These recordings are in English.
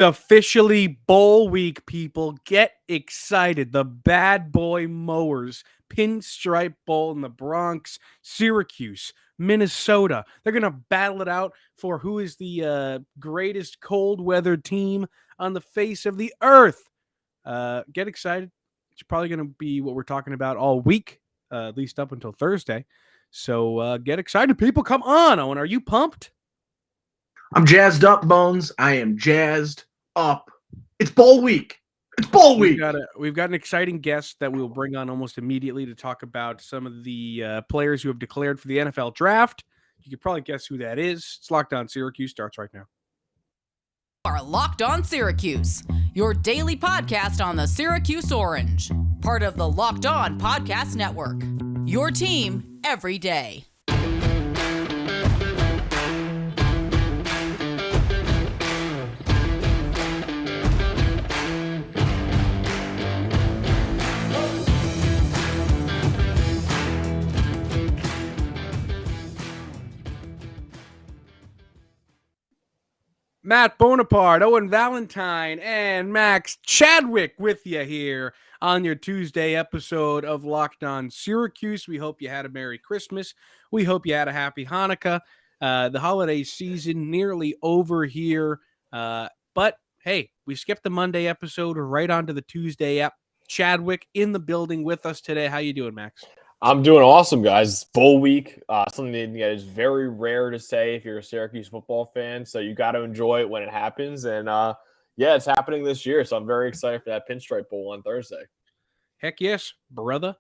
Officially bowl week, people. Get excited. The Bad Boy Mowers Pinstripe Bowl in the Bronx, Syracuse, Minnesota. They're going to battle it out for who is the greatest cold weather team on the face of the earth. Get excited. It's probably going to be what we're talking about all week, at least up until Thursday. So get excited, people. Come on, Owen. Are you pumped? I'm jazzed up, Bones. I am jazzed up. It's bowl week. It's bowl week. We've got an exciting guest that we'll bring on almost immediately to talk about some of the players who have declared for the NFL draft. You could probably guess who that is. It's Locked On Syracuse. Starts right now. Are Locked On Syracuse, your daily podcast on the Syracuse Orange, part of the Locked On Podcast Network. Your team every day. Matt Bonaparte, Owen Valentine, and Max Chadwick with you here on your Tuesday episode of Locked On Syracuse. We hope you had a Merry Christmas. We hope you had a Happy Hanukkah. The holiday season nearly over here. But, hey, we skipped the Monday episode right onto the Tuesday app. Chadwick in the building with us today. How you doing, Max? I'm doing awesome, guys. Bowl week, something that is very rare to say if you're a Syracuse football fan. So you got to enjoy it when it happens. And yeah, it's happening this year. So I'm very excited for that Pinstripe Bowl on Thursday. Heck yes, brother.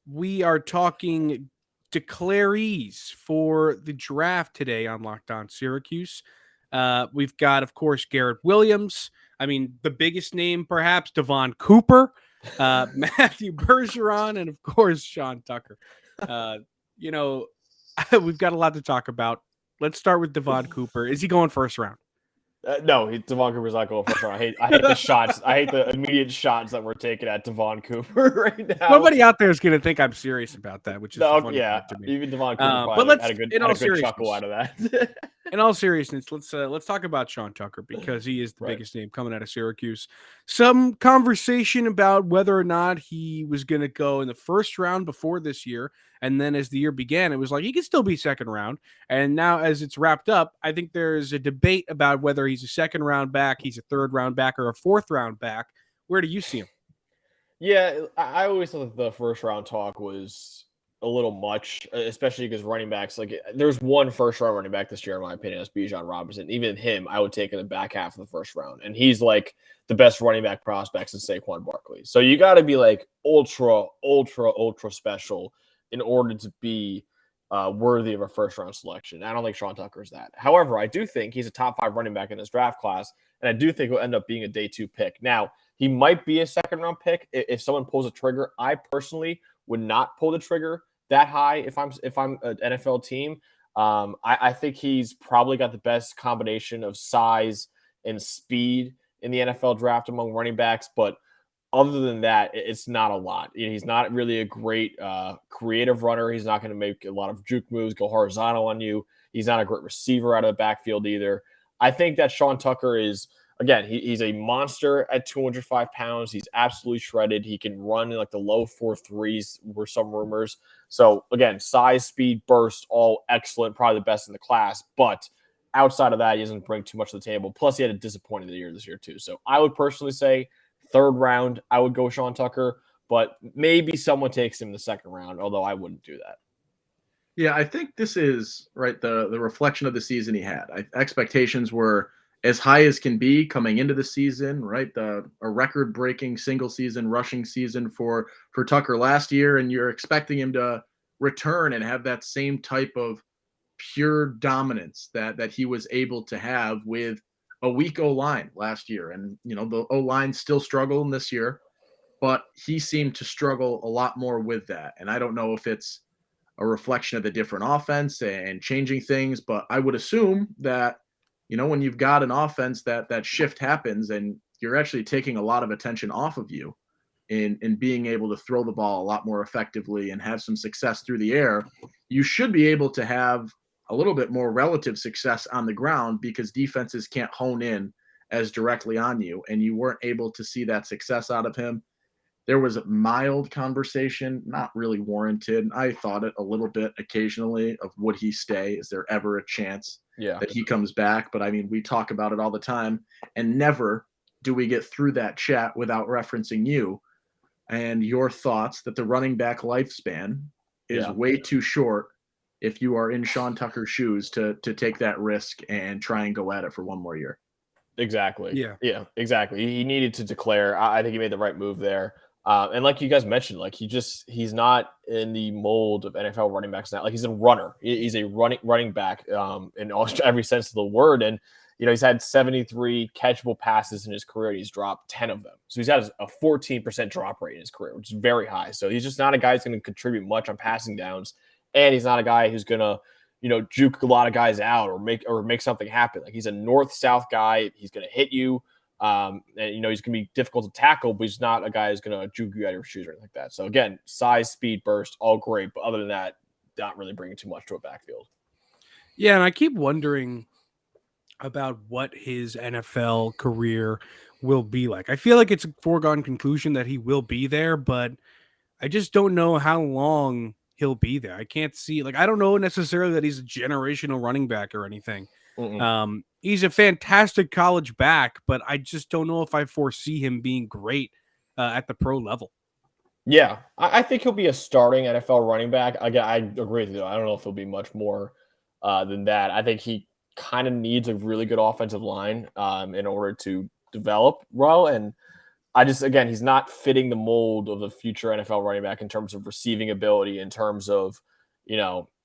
We are talking declarees for the draft today on Locked On Syracuse. We've got, of course, Garrett Williams. I mean, the biggest name, perhaps, Devon Cooper. Matthew Bergeron, and of course Sean Tucker. We've got a lot to talk about. Let's start with Devon Cooper. Is he going first round? No, Devon Cooper's not going first round. I hate the shots. I hate the immediate shots that we're taking at Devon Cooper right now. Nobody out there is going to think I'm serious about that, which is funny to me. Even Devon Cooper but had a good chuckle out of that. In all seriousness, let's talk about Sean Tucker because he is the biggest name coming out of Syracuse. Some conversation about whether or not he was going to go in the first round before this year, and then as the year began, it was like he could still be second round. And now, as it's wrapped up, I think there's a debate about whether he's a second round back, he's a third round back, or a fourth round back. Where do you see him? Yeah, I always thought the first round talk was a little much, especially because running backs, like there's one first round running back this year, in my opinion, that's Bijan Robinson. Even him, I would take in the back half of the first round. And he's like the best running back prospect since Saquon Barkley. So you got to be like ultra special in order to be worthy of a first round selection. I don't think Sean Tucker is that. However, I do think he's a top 5 running back in this draft class. And I do think he'll end up being a day 2 pick. Now, he might be a second round pick if someone pulls a trigger. I personally would not pull the trigger that high if I'm an NFL team. I think he's probably got the best combination of size and speed in the NFL draft among running backs, but other than that, it's not a lot. He's not really a great creative runner. He's not going to make a lot of juke moves, go horizontal on you. He's not a great receiver out of the backfield either. I think that Sean Tucker is, again, he's a monster at 205 pounds. He's absolutely shredded. He can run in like the low 4.3s were some rumors. So, again, size, speed, burst, all excellent, probably the best in the class. But outside of that, he doesn't bring too much to the table. Plus, he had a disappointing year this year, too. So, I would personally say third round, I would go Sean Tucker. But maybe someone takes him in the second round, although I wouldn't do that. Yeah, I think this is, right, the reflection of the season he had. Expectations were as high as can be coming into the season, right? A record-breaking single-season rushing season for Tucker last year, and you're expecting him to return and have that same type of pure dominance that he was able to have with a weak O-line last year. And, the O-line still struggled this year, but he seemed to struggle a lot more with that. And I don't know if it's a reflection of the different offense and changing things, but I would assume that, when you've got an offense that shift happens and you're actually taking a lot of attention off of you in being able to throw the ball a lot more effectively and have some success through the air, you should be able to have a little bit more relative success on the ground because defenses can't hone in as directly on you, and you weren't able to see that success out of him. There was a mild conversation, not really warranted. I thought it a little bit occasionally of would he stay? Is there ever a chance that he comes back? But I mean, we talk about it all the time, and never do we get through that chat without referencing you and your thoughts that the running back lifespan is way too short if you are in Sean Tucker's shoes to take that risk and try and go at it for one more year. Exactly. Yeah, exactly. He needed to declare. I think he made the right move there. And like you guys mentioned, like he's not in the mold of NFL running backs now. Like he's a runner. He's a running back in every sense of the word. And he's had 73 catchable passes in his career. And he's dropped 10 of them. So he's had a 14% drop rate in his career, which is very high. So he's just not a guy who's going to contribute much on passing downs. And he's not a guy who's going to, juke a lot of guys out or make something happen. Like he's a north-south guy. He's going to hit you. And he's going to be difficult to tackle, but he's not a guy who's going to juke you out of your shoes or anything like that. So again, size, speed, burst, all great. But other than that, not really bringing too much to a backfield. Yeah, and I keep wondering about what his NFL career will be like. I feel like it's a foregone conclusion that he will be there, but I just don't know how long he'll be there. I can't see, I don't know necessarily that he's a generational running back or anything. He's a fantastic college back, but I just don't know if I foresee him being great at the pro level. Yeah, I think he'll be a starting NFL running back. Again, I agree with you. I don't know if he'll be much more than that. I think he kind of needs a really good offensive line in order to develop well. And he's not fitting the mold of the future NFL running back in terms of receiving ability, in terms of,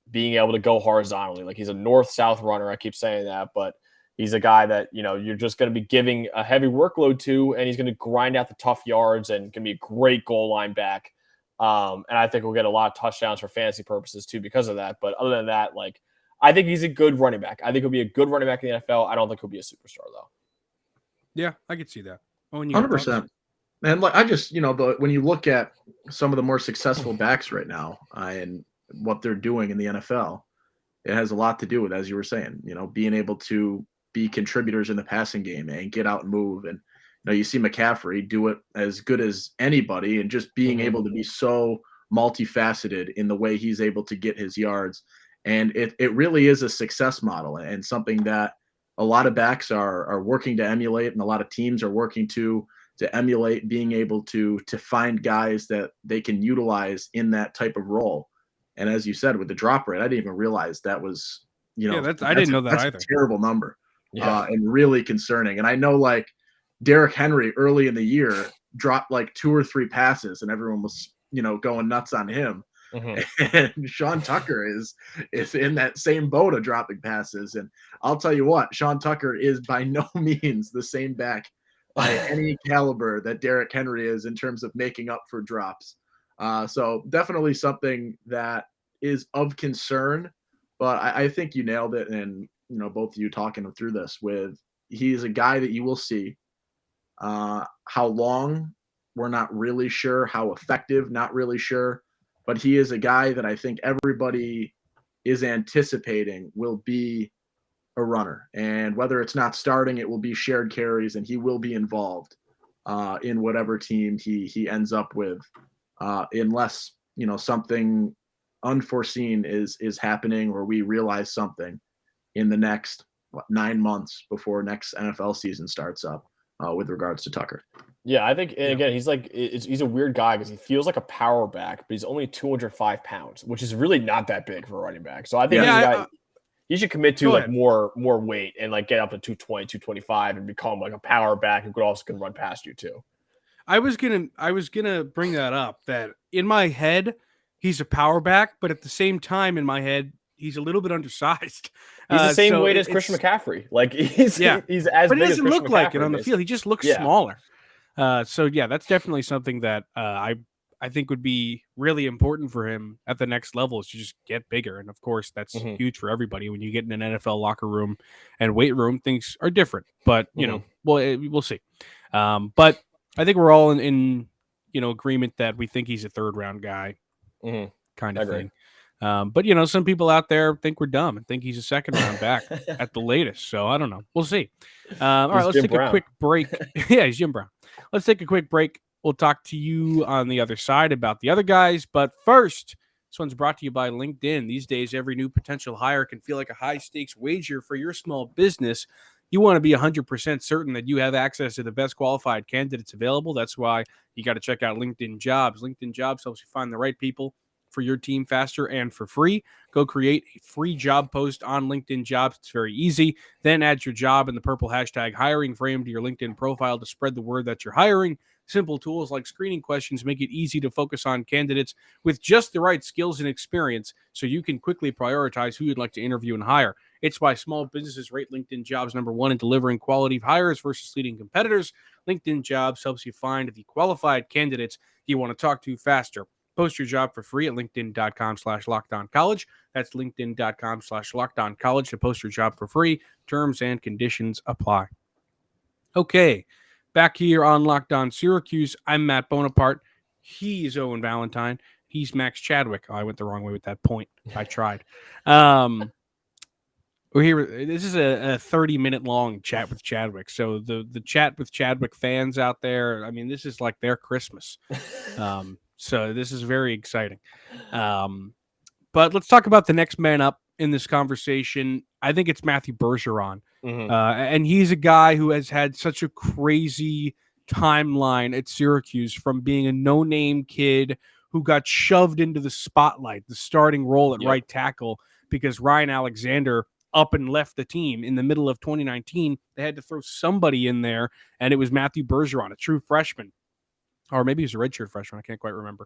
being able to go horizontally. Like he's a north-south runner. I keep saying that, but he's a guy that, you're just going to be giving a heavy workload to, and he's going to grind out the tough yards and can be a great goal line back. And I think we'll get a lot of touchdowns for fantasy purposes too because of that. But other than that, I think he's a good running back. I think he'll be a good running back in the NFL. I don't think he'll be a superstar though. Yeah, I could see that. 100%. And I just, when you look at some of the more successful backs right now and what they're doing in the NFL, it has a lot to do with, as you were saying, being able to be contributors in the passing game and get out and move. And, you see McCaffrey do it as good as anybody, and just being able to be so multifaceted in the way he's able to get his yards. And it really is a success model, and something that a lot of backs are working to emulate, and a lot of teams are working to emulate, being able to find guys that they can utilize in that type of role. And as you said, with the drop rate, I didn't even realize that was, I didn't know that that's either. A terrible number, and really concerning. And I know, Derrick Henry early in the year dropped 2 or 3 passes, and everyone was, going nuts on him. And Sean Tucker is in that same boat of dropping passes. And I'll tell you what, Sean Tucker is by no means the same back by any caliber that Derrick Henry is in terms of making up for drops. So definitely something that is of concern, but I think you nailed it. And, both of you talking through this he's a guy that you will see how long, we're not really sure, how effective, not really sure, but he is a guy that I think everybody is anticipating will be a runner. And whether it's not starting, it will be shared carries, and he will be involved in whatever team he ends up with. Unless something unforeseen is happening, or we realize something in the next 9 months before next NFL season starts up with regards to Tucker. Yeah, I think, and again, he's a weird guy because he feels like a power back, but he's only 205 pounds, which is really not that big for a running back. So I think he's a guy you should commit to more weight and get up to 220, 225 and become a power back who can run past you too. I was gonna bring that up, that in my head he's a power back, but at the same time in my head he's a little bit undersized. He's the same weight as Christian McCaffrey. He's as but big it as doesn't look Christian like McCaffrey it on the field. He just looks smaller. So that's definitely something that I think would be really important for him at the next level, is to just get bigger. And of course, that's huge for everybody. When you get in an NFL locker room and weight room, things are different. But we'll see. But I think we're all in agreement that we think he's a 3rd round guy, kind of thing. But some people out there think we're dumb and think he's a second round back at the latest. So I don't know. We'll see. All right, let's Jim take Brown. a quick break. Yeah, he's Jim Brown. Let's take a quick break. We'll talk to you on the other side about the other guys. But first, this one's brought to you by LinkedIn. These days, every new potential hire can feel like a high-stakes wager for your small business. You want to be 100% certain that you have access to the best qualified candidates available. That's why you got to check out LinkedIn Jobs. LinkedIn Jobs helps you find the right people for your team faster and for free. Go create a free job post on LinkedIn Jobs. It's very easy. Then add your job and the purple hashtag hiring frame to your LinkedIn profile to spread the word that you're hiring. Simple tools like screening questions make it easy to focus on candidates with just the right skills and experience so you can quickly prioritize who you'd like to interview and hire. It's why small businesses rate LinkedIn Jobs #1 in delivering quality hires versus leading competitors. LinkedIn Jobs helps you find the qualified candidates you want to talk to faster. Post your job for free at linkedin.com/lockedoncollege. That's linkedin.com/lockedoncollege to post your job for free. Terms and conditions apply. Okay, back here on Locked On Syracuse, I'm Matt Bonaparte. He's Owen Valentine. He's Max Chadwick. Oh, I went the wrong way with that point. I tried. We're here. This is a 30-minute long chat with Chadwick. So the chat with Chadwick fans out there, I mean, this is like their Christmas. So this is very exciting. But let's talk about the next man up in this conversation. I think it's Matthew Bergeron. And he's a guy who has had such a crazy timeline at Syracuse, from being a no-name kid who got shoved into the spotlight, the starting role at right tackle, because Ryan Alexander up and left the team in the middle of 2019. They had to throw somebody in there, and it was Matthew Bergeron, a true freshman. Or maybe he was a redshirt freshman. I can't quite remember.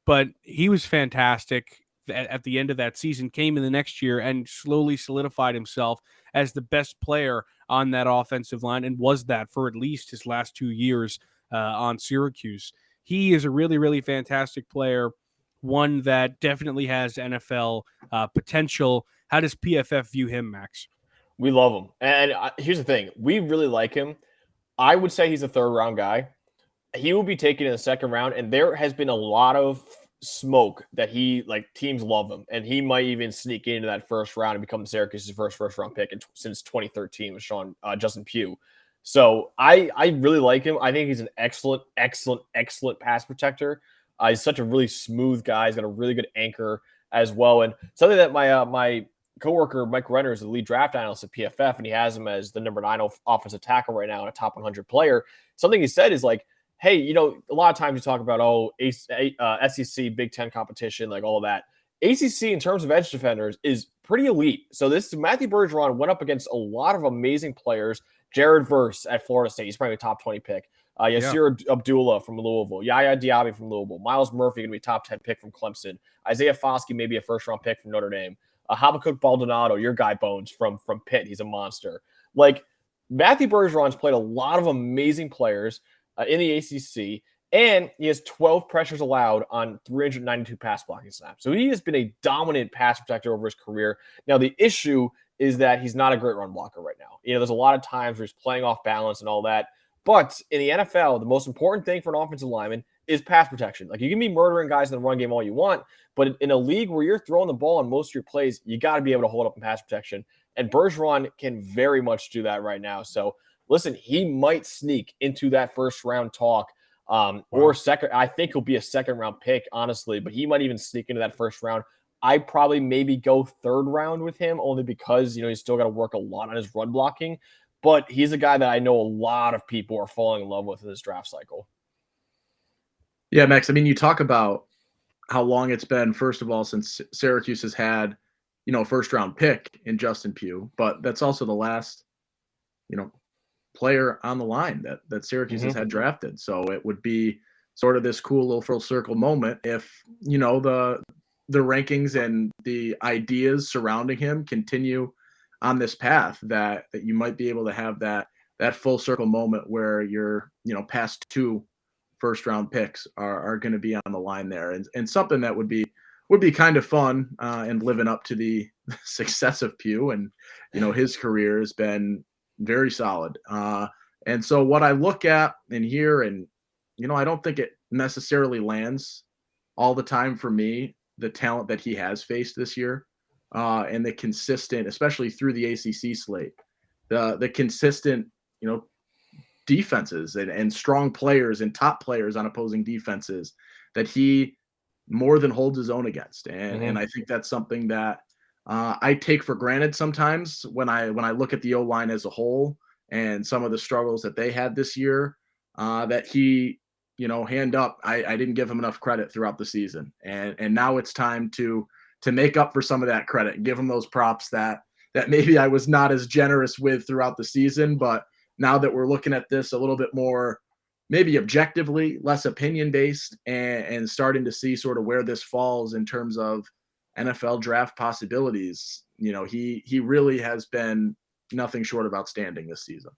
But he was fantastic at the end of that season, came in the next year and slowly solidified himself as the best player on that offensive line, and was that for at least his last 2 years on Syracuse. He is a really, really fantastic player, one that definitely has NFL potential. How does PFF view him, Max? We love him. And here's the thing. We really like him. I would say he's a third-round guy. He will be taken in the second round, and there has been a lot of smoke that teams love him, and he might even sneak into that first round and become Syracuse's first round pick since 2013 with Justin Pugh. So I really like him. I think he's an excellent pass protector. He's such a really smooth guy. He's got a really good anchor as well. And something that my coworker Mike Renner is the lead draft analyst at PFF, and he has him as the number 9 offensive tackle right now and a top 100 player. Something he said is like, hey, a lot of times you talk about, SEC, Big Ten competition, like all of that. ACC, in terms of edge defenders, is pretty elite. So this Matthew Bergeron went up against a lot of amazing players. Jared Verse at Florida State, he's probably a top 20 pick. Yasir Abdullah from Louisville. Yaya Diaby from Louisville. Miles Murphy going to be top 10 pick from Clemson. Isaiah Foskey, maybe a first-round pick from Notre Dame. Habakkuk Baldonado, your guy Bones from Pitt. He's a monster. Like, Matthew Bergeron's played a lot of amazing players in the ACC, and he has 12 pressures allowed on 392 pass blocking snaps. So he has been a dominant pass protector over his career. Now, the issue is that he's not a great run blocker right now. There's a lot of times where he's playing off balance and all that. But in the NFL, the most important thing for an offensive lineman is pass protection. Like, you can be murdering guys in the run game all you want, but in a league where you're throwing the ball on most of your plays, you got to be able to hold up in pass protection. And Bergeron can very much do that right now. So, listen, he might sneak into that first round talk or second. I think he'll be a second round pick, honestly, but he might even sneak into that first round. I probably maybe go third round with him, only because, he's still got to work a lot on his run blocking. But he's a guy that I know a lot of people are falling in love with in this draft cycle. Yeah, Max, I mean, you talk about how long it's been, first of all, since Syracuse has had, a first-round pick in Justin Pugh, but that's also the last, player on the line that Syracuse has had drafted. So it would be sort of this cool little full circle moment if, the rankings and the ideas surrounding him continue on this path, that you might be able to have that full circle moment where your past 2 first round picks are going to be on the line there, and something that would be kind of fun, and living up to the success of Pugh, and his career has been very solid. And so what I look at and hear, and I don't think it necessarily lands all the time for me, the talent that he has faced this year, and the consistent, especially through the ACC slate, the consistent, defenses and strong players and top players on opposing defenses that he more than holds his own against. And I think that's something that I take for granted sometimes when I look at the O-line as a whole and some of the struggles that they had this year, that he, hand up, I didn't give him enough credit throughout the season. And now it's time to make up for some of that credit and give him those props that maybe I was not as generous with throughout the season. But now that we're looking at this a little bit more, maybe objectively, less opinion-based, and starting to see sort of where this falls in terms of NFL draft possibilities, he really has been nothing short of outstanding this season.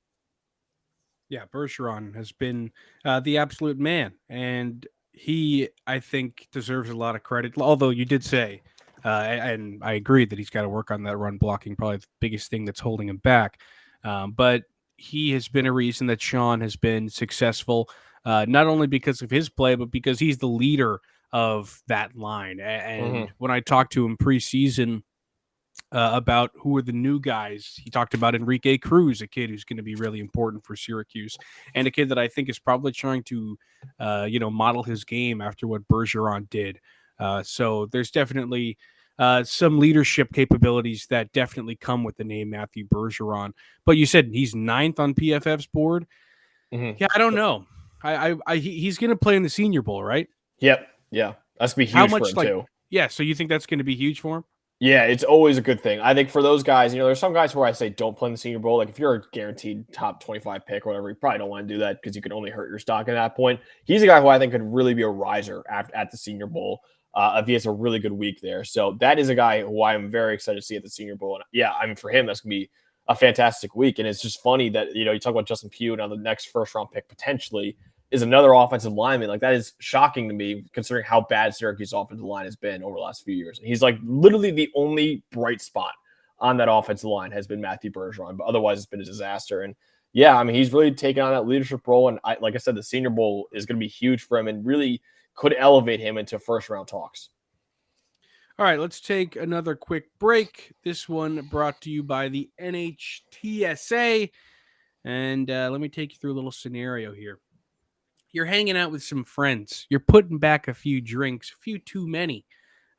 Yeah, Bergeron has been the absolute man, and he, I think, deserves a lot of credit. Although you did say, and I agree that he's got to work on that run blocking, probably the biggest thing that's holding him back. But he has been a reason that Sean has been successful, not only because of his play, but because he's the leader of that line. And when I talked to him preseason about who are the new guys, he talked about Enrique Cruz, a kid who's going to be really important for Syracuse, and a kid that I think is probably trying to, model his game after what Bergeron did. So there's definitely some leadership capabilities that definitely come with the name Matthew Bergeron. But you said he's 9th on PFF's board. Yeah, I don't know. He's going to play in the Senior Bowl, right? Yep. Yeah. That's going to be huge for him, too. Yeah, so you think that's going to be huge for him? Yeah, it's always a good thing. I think for those guys, there's some guys where I say don't play in the Senior Bowl. Like if you're a guaranteed top 25 pick or whatever, you probably don't want to do that because you could only hurt your stock at that point. He's a guy who I think could really be a riser at the Senior Bowl if he has a really good week there. So that is a guy who I am very excited to see at the Senior Bowl. And yeah, I mean, for him, that's going to be a fantastic week. And it's just funny that, you talk about Justin Pugh now, the next first-round pick potentially is another offensive lineman. Like that is shocking to me considering how bad Syracuse offensive line has been over the last few years. And he's like literally the only bright spot on that offensive line has been Matthew Bergeron, but otherwise it's been a disaster. And yeah, I mean, he's really taken on that leadership role. And like I said, the Senior Bowl is going to be huge for him and really could elevate him into first-round talks. All right, let's take another quick break. This one brought to you by the NHTSA. And let me take you through a little scenario here. You're hanging out with some friends. You're putting back a few drinks, a few too many,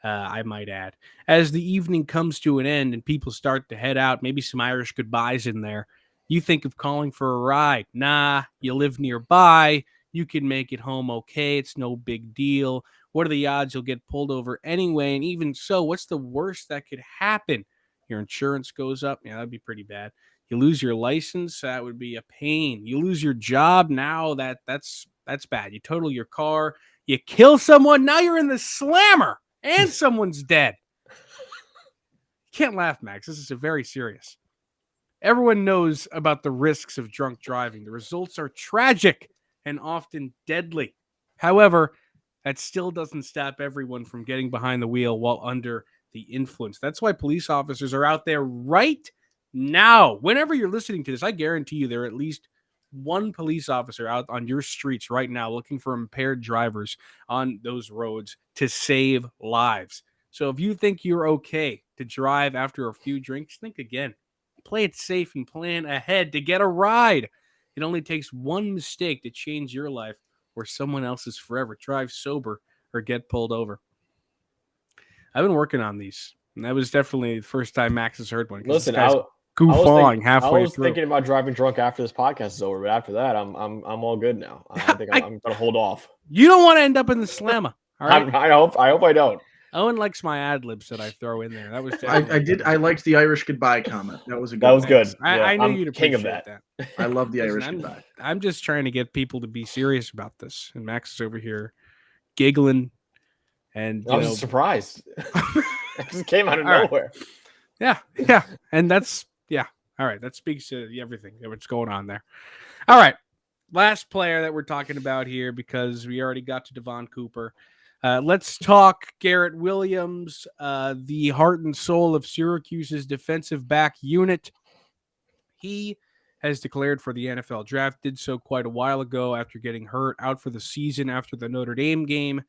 I might add. As the evening comes to an end and people start to head out, maybe some Irish goodbyes in there, you think of calling for a ride. Nah, you live nearby. You can make it home okay. It's no big deal. What are the odds you'll get pulled over anyway? And even so, what's the worst that could happen? Your insurance goes up. Yeah, that'd be pretty bad. You lose your license. That would be a pain. You lose your job. Now that's bad. You total your car. You kill someone. Now you're in the slammer and someone's dead. You can't laugh, Max. This is very serious. Everyone knows about the risks of drunk driving. The results are tragic and often deadly. However, that still doesn't stop everyone from getting behind the wheel while under the influence. That's why police officers are out there right now. Whenever you're listening to this, I guarantee you there are at least one police officer out on your streets right now looking for impaired drivers on those roads to save lives. So if you think you're okay to drive after a few drinks, think again. Play it safe and plan ahead to get a ride. It only takes one mistake to change your life or someone else's forever. Drive sober or get pulled over. I've been working on these, and that was definitely the first time Max has heard one. Listen, goofing halfway through. I was thinking about driving drunk after this podcast is over, but after that, I'm all good now. I think I'm going to hold off. You don't want to end up in the slammer. All right? I hope I don't. Owen likes my ad libs that I throw in there. That was I liked the Irish goodbye comment. That was a good. That was good. I knew you'd king of that. I love the Irish goodbye. I'm just trying to get people to be serious about this, and Max is over here giggling. And I was surprised. It just came out of nowhere. Right. Yeah, and that's all right. That speaks to everything that's going on there. All right, last player that we're talking about here because we already got to Devon Cooper. Let's talk Garrett Williams, the heart and soul of Syracuse's defensive back unit. He has declared for the NFL draft, did so quite a while ago after getting hurt, out for the season after the Notre Dame game.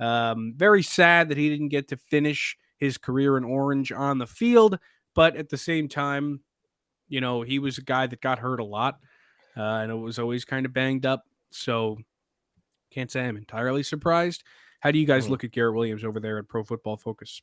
Very sad that he didn't get to finish his career in Orange on the field, but at the same time, he was a guy that got hurt a lot, and it was always kind of banged up. So can't say I'm entirely surprised. How do you guys look at Garrett Williams over there at Pro Football Focus?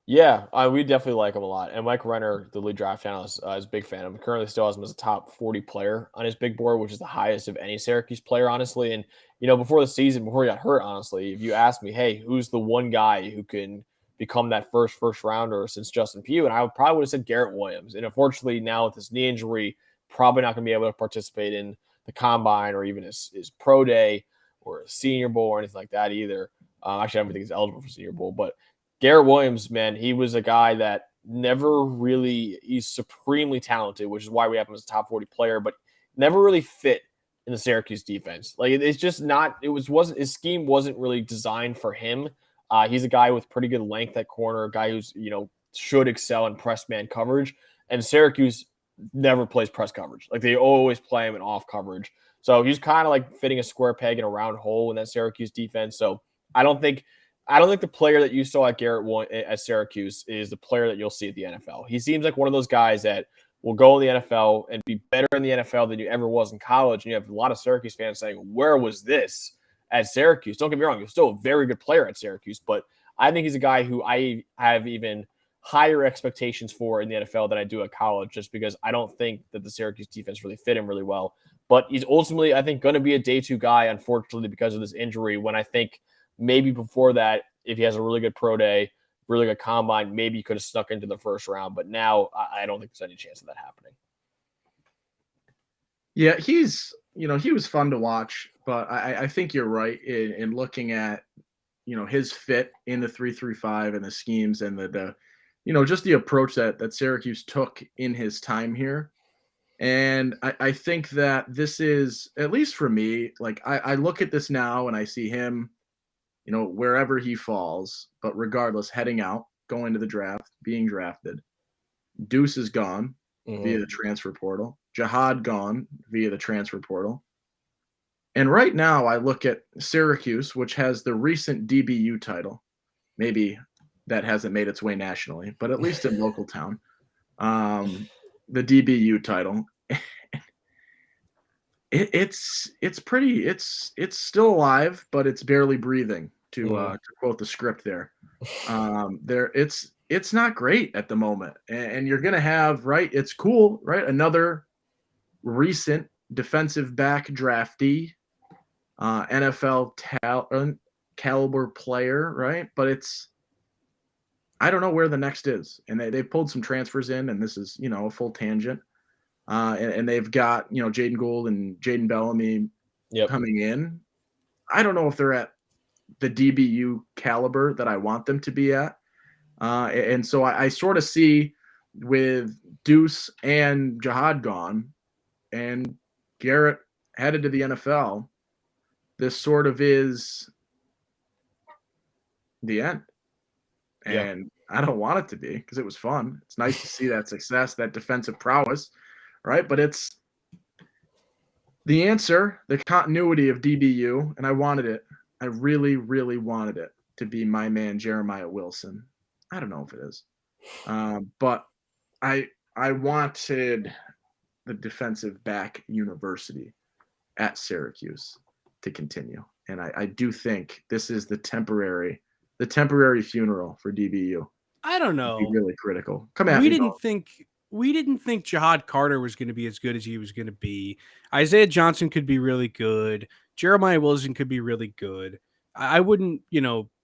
Yeah, we definitely like him a lot. And Mike Renner, the lead draft analyst, is a big fan of him. Currently still has him as a top 40 player on his big board, which is the highest of any Syracuse player, honestly. And, before the season, before he got hurt, honestly, if you asked me, hey, who's the one guy who can become that first rounder since Justin Pugh? And I probably would have said Garrett Williams. And unfortunately, now with his knee injury, probably not going to be able to participate in the combine or even his pro day or a Senior Bowl or anything like that either. Actually, I don't think he's eligible for Senior Bowl, but Garrett Williams, man, he was a guy that he's supremely talented, which is why we have him as a top 40 player, but never really fit in the Syracuse defense. Like, it's just not, his scheme wasn't really designed for him. He's a guy with pretty good length at corner, a guy who's, should excel in press man coverage. And Syracuse never plays press coverage. Like, they always play him in off coverage. So he's kind of like fitting a square peg in a round hole in that Syracuse defense. So I don't think the player that you saw at Syracuse is the player that you'll see at the NFL. He seems like one of those guys that will go in the NFL and be better in the NFL than you ever was in college. And you have a lot of Syracuse fans saying, where was this at Syracuse? Don't get me wrong. He was still a very good player at Syracuse, but I think he's a guy who I have even higher expectations for in the NFL than I do at college, just because I don't think that the Syracuse defense really fit him really well. But he's ultimately, I think, going to be a day two guy, unfortunately, because of this injury, when I think maybe before that, if he has a really good pro day, really good combine, maybe he could have snuck into the first round. But now I don't think there's any chance of that happening. Yeah, he was fun to watch, but I think you're right in looking at, his fit in the 3-3-5 and the schemes and the just the approach that Syracuse took in his time here. And I think that this is, at least for me, like I look at this now and I see him, wherever he falls, but regardless, heading out, going to the draft, being drafted. Deuce is gone via the transfer portal. Jihad gone via the transfer portal. And right now I look at Syracuse, which has the recent DBU title. Maybe that hasn't made its way nationally, but at least in local town. The DBU title. It's still alive, but it's barely breathing, to quote the script there. It's not great at the moment, and you're gonna have, right, it's cool, right, another recent defensive back draftee, NFL caliber player, right, but I don't know where the next is, and they pulled some transfers in, and this is a full tangent. And they've got, Jaden Gould and Jaden Bellamy coming in. I don't know if they're at the DBU caliber that I want them to be at. And so I sort of see, with Deuce and Jihad gone and Garrett headed to the NFL, this sort of is the end. And I don't want it to be, because it was fun. It's nice to see that success, that defensive prowess. Right, but it's the answer, the continuity of DBU, and I wanted it. I really, really wanted it to be my man Jeremiah Wilson. I don't know if it is, but I wanted the defensive back university at Syracuse to continue, and I do think this is the temporary funeral for DBU. I don't know. It'd be really critical. Come at me. We didn't think Jihad Carter was going to be as good as he was going to be. Isaiah Johnson could be really good. Jeremiah Wilson could be really good. I wouldn't,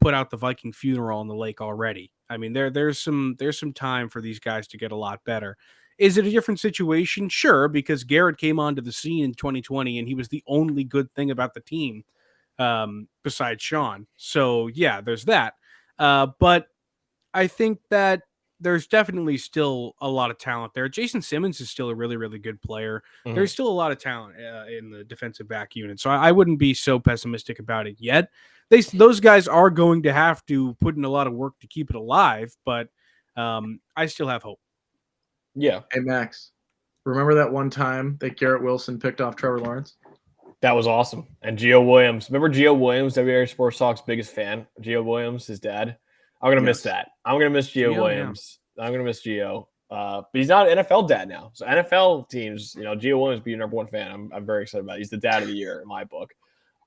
put out the Viking funeral on the lake already. I mean, there's some time for these guys to get a lot better. Is it a different situation? Sure, because Garrett came onto the scene in 2020 and he was the only good thing about the team, besides Sean. So yeah, there's that. But I think that there's definitely still a lot of talent there. Jason Simmons is still a really, really good player. Mm-hmm. There's still a lot of talent in the defensive back unit. So I wouldn't be so pessimistic about it yet. Those guys are going to have to put in a lot of work to keep it alive, but I still have hope. Yeah. Hey, Max, remember that one time that Garrett Wilson picked off Trevor Lawrence? That was awesome. And Gio Williams. Remember Gio Williams, WR Sports Talk's biggest fan? Gio Williams, his dad. I'm going to miss that. I'm going to miss Gio Williams. Yeah. I'm going to miss Gio. But he's not an NFL dad now. So NFL teams, Gio Williams be your number one fan. I'm very excited about it. He's the dad of the year in my book.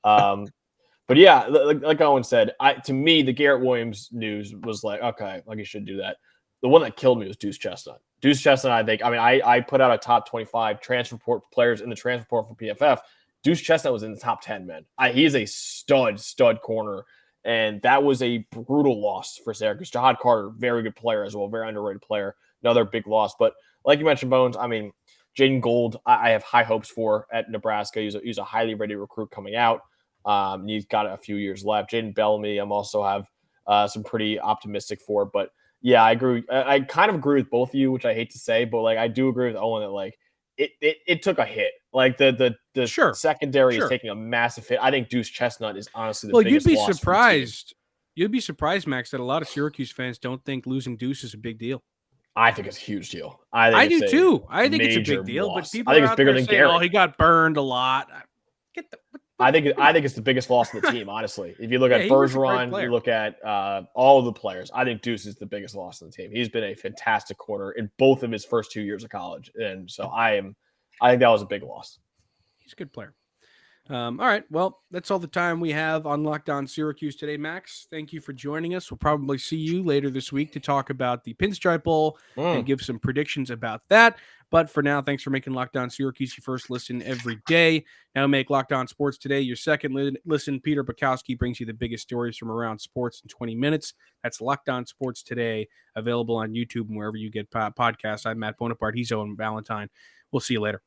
But yeah, like Owen said, to me, the Garrett Williams news was like, okay, like you should do that. The one that killed me was Deuce Chestnut. Deuce Chestnut, I put out a top 25 transfer report players in the transfer report for PFF. Deuce Chestnut was in the top 10, man. He's a stud corner, and that was a brutal loss for Syracuse. Jahad Carter, very good player as well, very underrated player. Another big loss. But like you mentioned, Bones, Jaden Gold, I have high hopes for at Nebraska. He's a highly ready recruit coming out. He's got a few years left. Jaden Bellamy, I'm also have some pretty optimistic for. But yeah, I agree. I kind of agree with both of you, which I hate to say, but like I do agree with Owen that like it took a hit. Like the secondary is taking a massive hit. I think Deuce Chestnut is honestly the biggest loss. You'd be surprised, Max, that a lot of Syracuse fans don't think losing Deuce is a big deal. I think it's a huge deal. I do too. I think it's a big deal, loss. But people I think it's bigger than Garrett. Oh, he got burned a lot. I think it's the biggest loss in the team, honestly. If you look at Bergeron, you look at all of the players, I think Deuce is the biggest loss in the team. He's been a fantastic corner in both of his first 2 years of college. And so I think that was a big loss. He's a good player. All right. Well, that's all the time we have on Locked On Syracuse today, Max. Thank you for joining us. We'll probably see you later this week to talk about the Pinstripe Bowl and give some predictions about that. But for now, thanks for making Locked On Syracuse your first listen every day. Now make Locked On Sports Today your second listen. Peter Bukowski brings you the biggest stories from around sports in 20 minutes. That's Locked On Sports Today, available on YouTube and wherever you get podcasts. I'm Matt Bonaparte. He's Owen Valentine. We'll see you later.